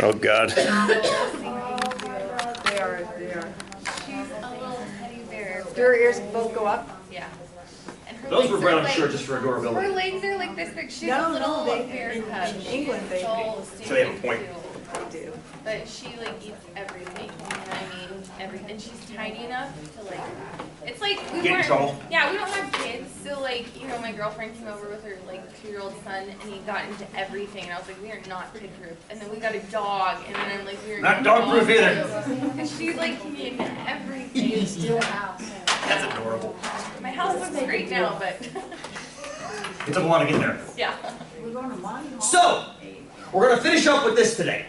Oh God. They are. She's a little teddy bear. Do her ears both go up? Yeah. And her Those legs were are brown like, short just for her adorability. legs are like this big. She's a little bear cub. in England they So they have a point. do. But she like eats everything. You know what I mean? Everything. She's tiny enough to like. It's like we Get in weren't. trouble. Yeah, we don't have kids, so like my girlfriend came over with her like 2-year-old son, and he got into everything, and I was like, we are not kid proof. And then we got a dog, and then I'm like, we are Not dog proof either. And she's like in everything. Still house. That's adorable. My house looks great now, but It took a while to get there. yeah. We're going to Monty Hall. So, we're going to finish up with this today.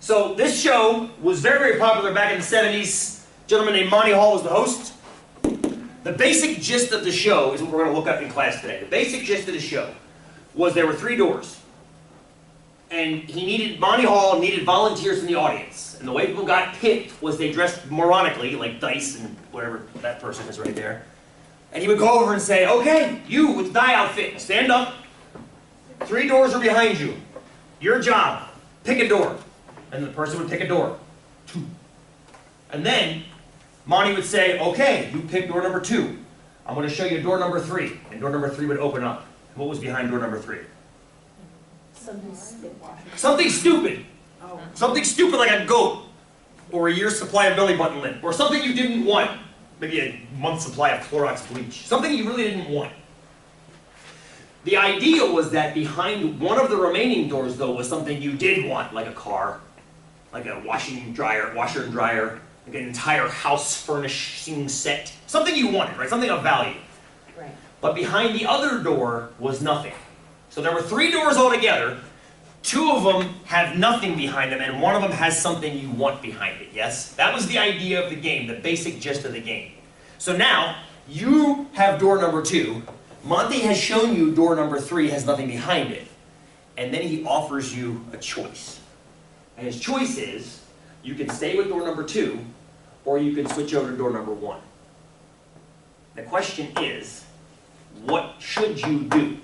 So, this show was very, very popular back in the 70s. A gentleman named Monty Hall was the host. The basic gist of the show is what we're going to look at in class today. The basic gist of the show was there were 3 doors. And Monty Hall needed volunteers from the audience. And the way people got picked was they dressed moronically, like Dice and whatever that person is right there. And he would go over and say, okay, you with the dye outfit, stand up. 3 doors are behind you. Your job, pick a door. And the person would pick a door. 2. And then Monty would say, okay, you pick door number 2. I'm going to show you door number 3. And door number 3 would open up. What was behind door number 3? Something stupid. Oh. Something stupid like a goat. Or a year's supply of belly button lint. Or something you didn't want. Maybe a month's supply of Clorox bleach. Something you really didn't want. The idea was that behind one of the remaining doors, though, was something you did want, like a car, like a washer and dryer, like an entire house furnishing set. Something you wanted, right? Something of value. Right. But behind the other door was nothing. So there were 3 doors altogether. 2 of them have nothing behind them, and one of them has something you want behind it, yes? That was the idea of the game, the basic gist of the game. So now, you have door number 2. Monty has shown you door number 3 has nothing behind it. And then he offers you a choice. And his choice is, you can stay with door number 2, or you can switch over to door number 1. The question is, what should you do?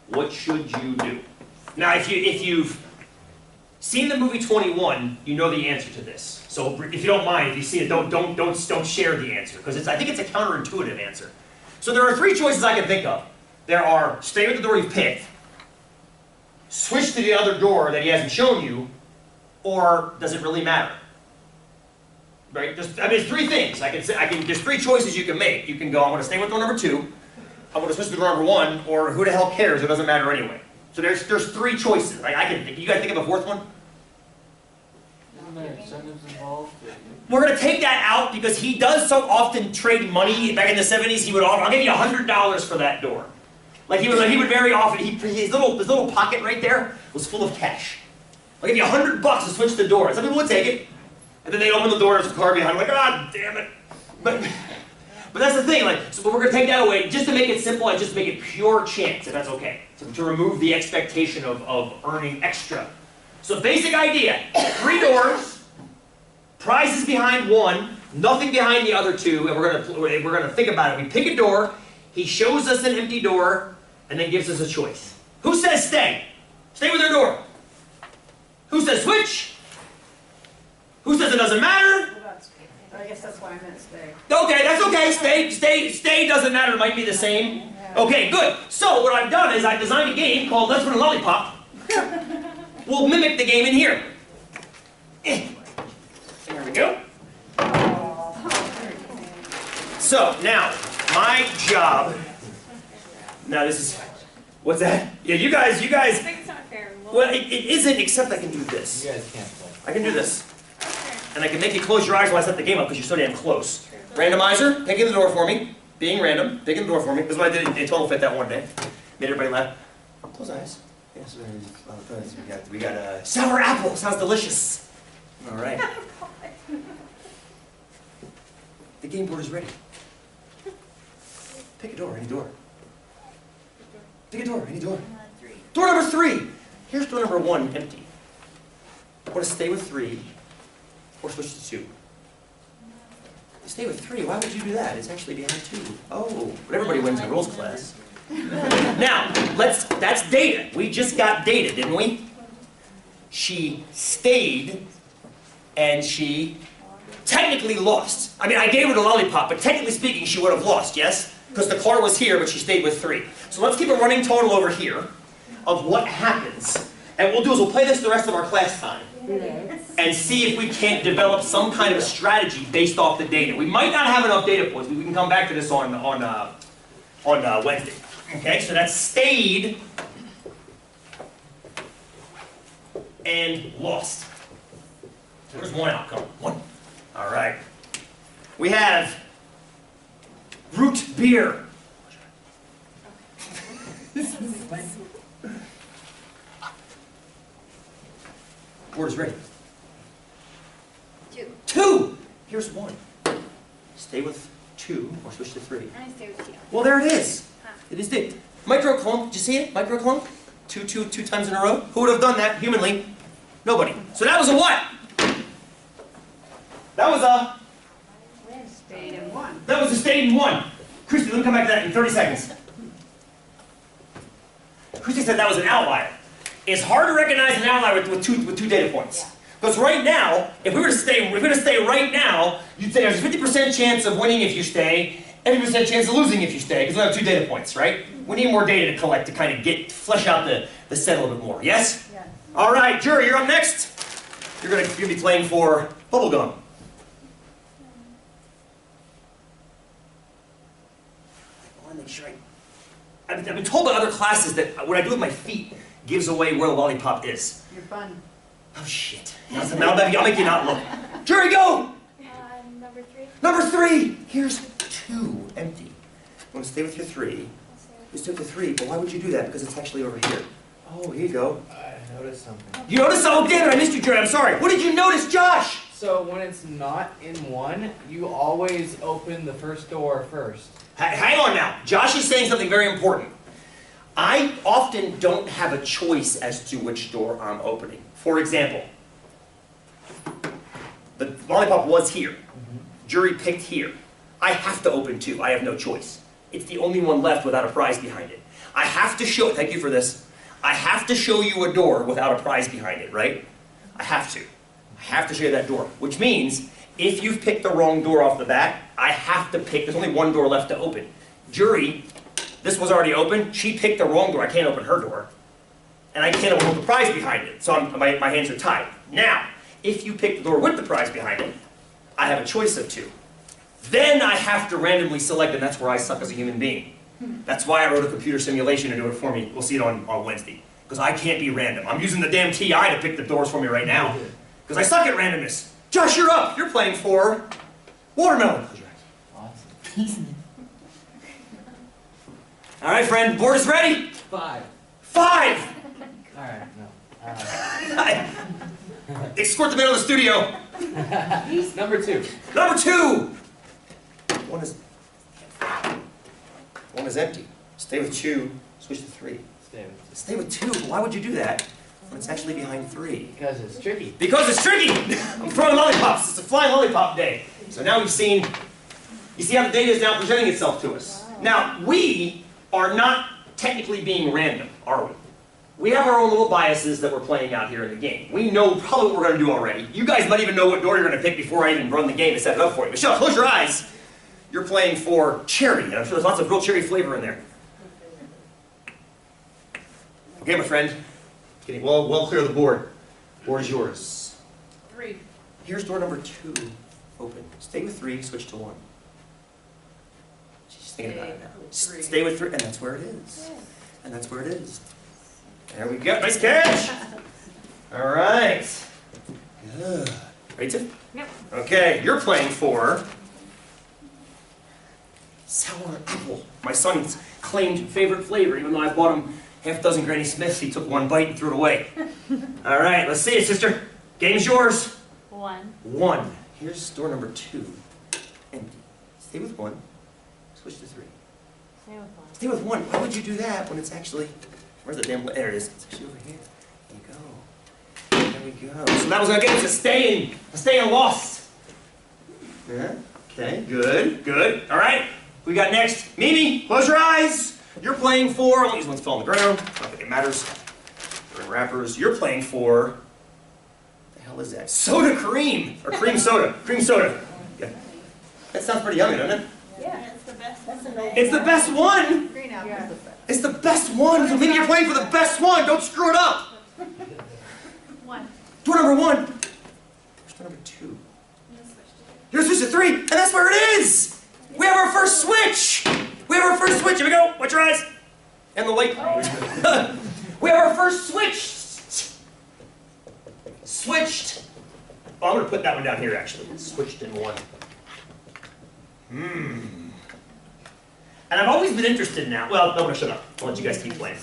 What should you do? Now, if you've seen the movie 21, you know the answer to this. So if you don't mind, if you see it, don't share the answer, because I think it's a counterintuitive answer. So there are 3 choices I can think of. There are stay with the door you've picked, switch to the other door that he hasn't shown you, or does it really matter? Right? There's 3 things. There's 3 choices you can make. You can go, I'm going to stay with door number 2, I'm going to switch to door number 1, or who the hell cares? It doesn't matter anyway. So there's 3 choices. You guys think of a 4th one? Isn't there incentives involved? We're going to take that out because he does so often trade money. Back in the 70s, he would offer, I'll give you $100 for that door. Like he would very often, his little pocket right there was full of cash. I'll give you $100 to switch the door. Some people would take it, and then they open the door and there's a car behind them, like, ah, damn it. But that's the thing, so we're going to take that away. Just to make it simple, I just make it pure chance, if that's okay. So to remove the expectation of earning extra. So basic idea, 3 doors, prizes behind 1, nothing behind the other 2, and we're gonna think about it. We pick a door, he shows us an empty door, and then gives us a choice. Who says stay? Stay with their door. Who says switch? Who says it doesn't matter? I guess that's why I meant stay. Okay, that's okay. Stay doesn't matter. It might be the same. Okay, good. So what I've done is I've designed a game called Let's Win a Lollipop. We'll mimic the game in here. There we go. So now, my job. Now this is. What's that? Yeah, you guys. I think it's not fair. Well, it isn't, except I can do this. You guys can't play. I can do this. And I can make you close your eyes while I set the game up because you're so damn close. Randomizer, picking the door for me. Being random, picking the door for me. This is what I did in Total Fit that one day. Made everybody laugh. Close eyes. Yes, we got sour apple. Sounds delicious. All right. The game board is ready. Pick a door, any door. Pick a door, any door. Door number 3. Here's door number 1, empty. I want to stay with 3. Or switch to 2. Stay with 3. Why would you do that? It's actually behind 2. Oh, but everybody wins in rules class. Now, that's data. We just got data, didn't we? she stayed, and she technically lost. I mean, I gave her the lollipop, but technically speaking, she would have lost, yes? Because the car was here, but she stayed with 3. So let's keep a running total over here of what happens. And what we'll do is we'll play this the rest of our class time and see if we can't develop some kind of a strategy based off the data. We might not have enough data points, but we can come back to this on Wednesday. Okay, so that's stayed and lost. There's one outcome. One. All right. We have root beer. Board is ready. 2. 2. Here's 1. Stay with 2 or switch to 3. I stay with 2. Well, there it is. Huh. It is did. Microclone. Did you see it? Microclone. Two times in a row. Who would have done that humanly? Nobody. So that was a what? That was a. Stayed in 1. That was a stayed in 1. Christy, let me come back to that in 30 seconds. Christy said that was an outlier. It's hard to recognize an outlier with two data points. Because right now, if we were to stay right now, you'd say there's a 50% chance of winning if you stay, and 50% chance of losing if you stay, because we have 2 data points, right? We need more data to collect to kind of flesh out the set a little bit more. Yes? Yes. All right, jury, you're up next. You're gonna be playing for bubblegum. I want to make sure I've been told by other classes that what I do with my feet gives away where the lollipop is. You're fun. Oh shit! I'll make you not look. Jury, go. Number 3. Number 3. Here's 2 empty. You want to stay with your 3. You stay with the 3, but why would you do that? Because it's actually over here. Oh, here you go. I noticed something. You noticed something? Damn it! I missed you, Jury. I'm sorry. What did you notice, Josh? So when it's not in 1, you always open the first door first. Hang on now. Josh is saying something very important. I often don't have a choice as to which door I'm opening. For example, the lollipop was here. Jury picked here. I have to open 2. I have no choice. It's the only one left without a prize behind it. I have to show, thank you for this, I have to show you a door without a prize behind it, right? I have to. I have to show you that door, which means if you've picked the wrong door off the bat, I have to pick, there's only 1 door left to open. Jury, this was already open. She picked the wrong door. I can't open her door. And I can't open the prize behind it. So my hands are tied. Now, if you pick the door with the prize behind it, I have a choice of 2. Then I have to randomly select, and that's where I suck as a human being. That's why I wrote a computer simulation to do it for me. We'll see it on Wednesday. Because I can't be random. I'm using the damn TI to pick the doors for me right now. Because I suck at randomness. Josh, you're up. You're playing for watermelon. Awesome. All right, friend. Board is ready? 5. 5. Alright, no. Escort the man to the studio. Number 2. Number 2. One is empty. Stay with 2. Switch to 3. Stay with 2. Why would you do that when it's actually behind 3? Because it's tricky. Because it's tricky. I'm throwing lollipops. It's a flying lollipop day. So now we've seen. You see how the data is now presenting itself to us. Now we are not technically being random, are we? We have our own little biases that we're playing out here in the game. We know probably what we're going to do already. You guys might even know what door you're going to pick before I even run the game and set it up for you. Michelle, close your eyes. You're playing for cherry, and I'm sure there's lots of real cherry flavor in there. Okay, my friend. Getting well clear of the board. Board is yours. 3. Here's door number 2. Open. Stay with 3, switch to 1. She's thinking about it now. Stay with 3, and that's where it is. And that's where it is. There we go. Nice catch! All right. Good. Ready to? Yep. Okay, you're playing for sour apple. My son's claimed favorite flavor, even though I bought him half a dozen Granny Smiths, he took 1 bite and threw it away. All right, let's see it, sister. Game's yours. 1. 1. Here's door number 2. Empty. Stay with 1. Switch to 3. Stay with 1. Stay with 1. Why would you do that when it's actually... Where's the damn... There it is. It's actually over here. There you go. There we go. So that was going to get us a stay and lost. Yeah. Okay, good, good. All right. We got next. Mimi, close your eyes. You're playing for... These ones fell on the ground. Not that it matters. They're in wrappers. You're playing for is that? Soda cream, or cream soda. Cream soda. Yeah. That sounds pretty yummy, doesn't it? Yeah, it's the best. It's the best one! Green apple is the best. It's the best one! So maybe you're playing for the best one! Don't screw it up! One. Door number 1. Where's door number 2? You're gonna switch to 3, and that's where it is! We have our first switch! We have our first switch. Here we go. Watch your eyes. And the light. We have our first switch. Switched. Oh, I'm going to put that one down here, actually. Switched in 1. And I've always been interested now. Well, no, I'm going to shut up. I'll let you guys keep playing.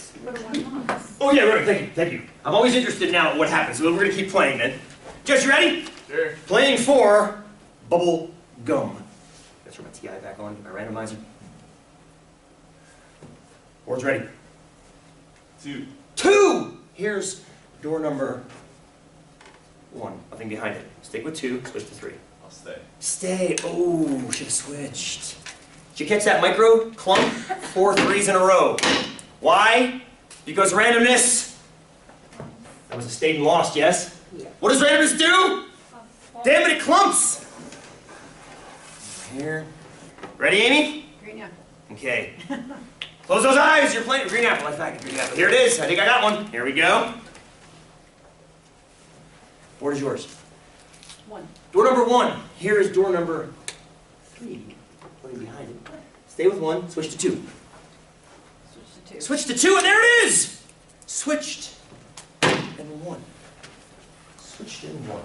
Oh, yeah, right. Thank you. Thank you. I'm always interested now at what happens. So we're going to keep playing then. Jess, you ready? Sure. Playing for bubble gum. Let's throw my TI back on. My randomizer. Board's ready. 2. 2! Here's door number 1. Nothing behind it. Stick with 2, switch to 3. I'll stay. Stay. Oh, should have switched. Did you catch that micro clump? 4 3s in a row. Why? Because randomness. That was a stayed and lost, yes? Yeah. What does randomness do? Damn it, it clumps. Here. Ready, Amy? Green apple. Okay. Close those eyes. You're playing green apple. I thought green apple. Here it is. I think I got one. Here we go. Board is yours. 1. Door number 1. Here is door number 3. Putting behind it. Stay with 1. Switch to 2. Switch to 2. Switch to 2, and there it is. Switched and 1. Switched and 1.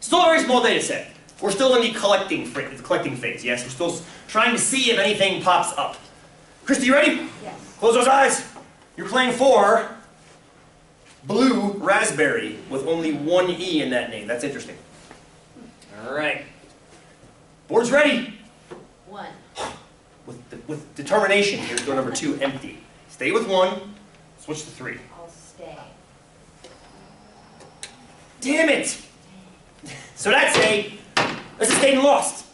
Still a very small data set. We're still in the collecting phase. Yes, we're still trying to see if anything pops up. Christy, you ready? Yes. Close those eyes. You're playing for blue raspberry with only 1 E in that name. That's interesting. All right. Board's ready. 1. With determination. Here's door number 2, empty. Stay with 1. Switch to 3. I'll stay. Damn it! So that's a stayed and lost.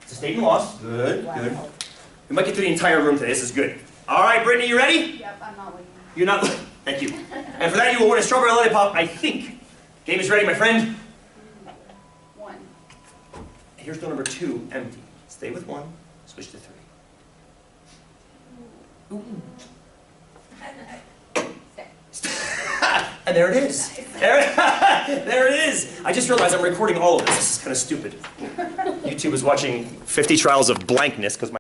It's a stayed and lost. Good, good. We might get through the entire room today. This is good. All right, Brittany, you ready? Yep, I'm not waiting. You're not. Thank you. And for that, you will win a strawberry lollipop, I think. Game is ready, my friend. 1. Here's door number 2, empty. Stay with 1. Switch to 3. Ooh. And there it is. There it is. I just realized I'm recording all of this. This is kind of stupid. YouTube is watching 50 trials of blankness because my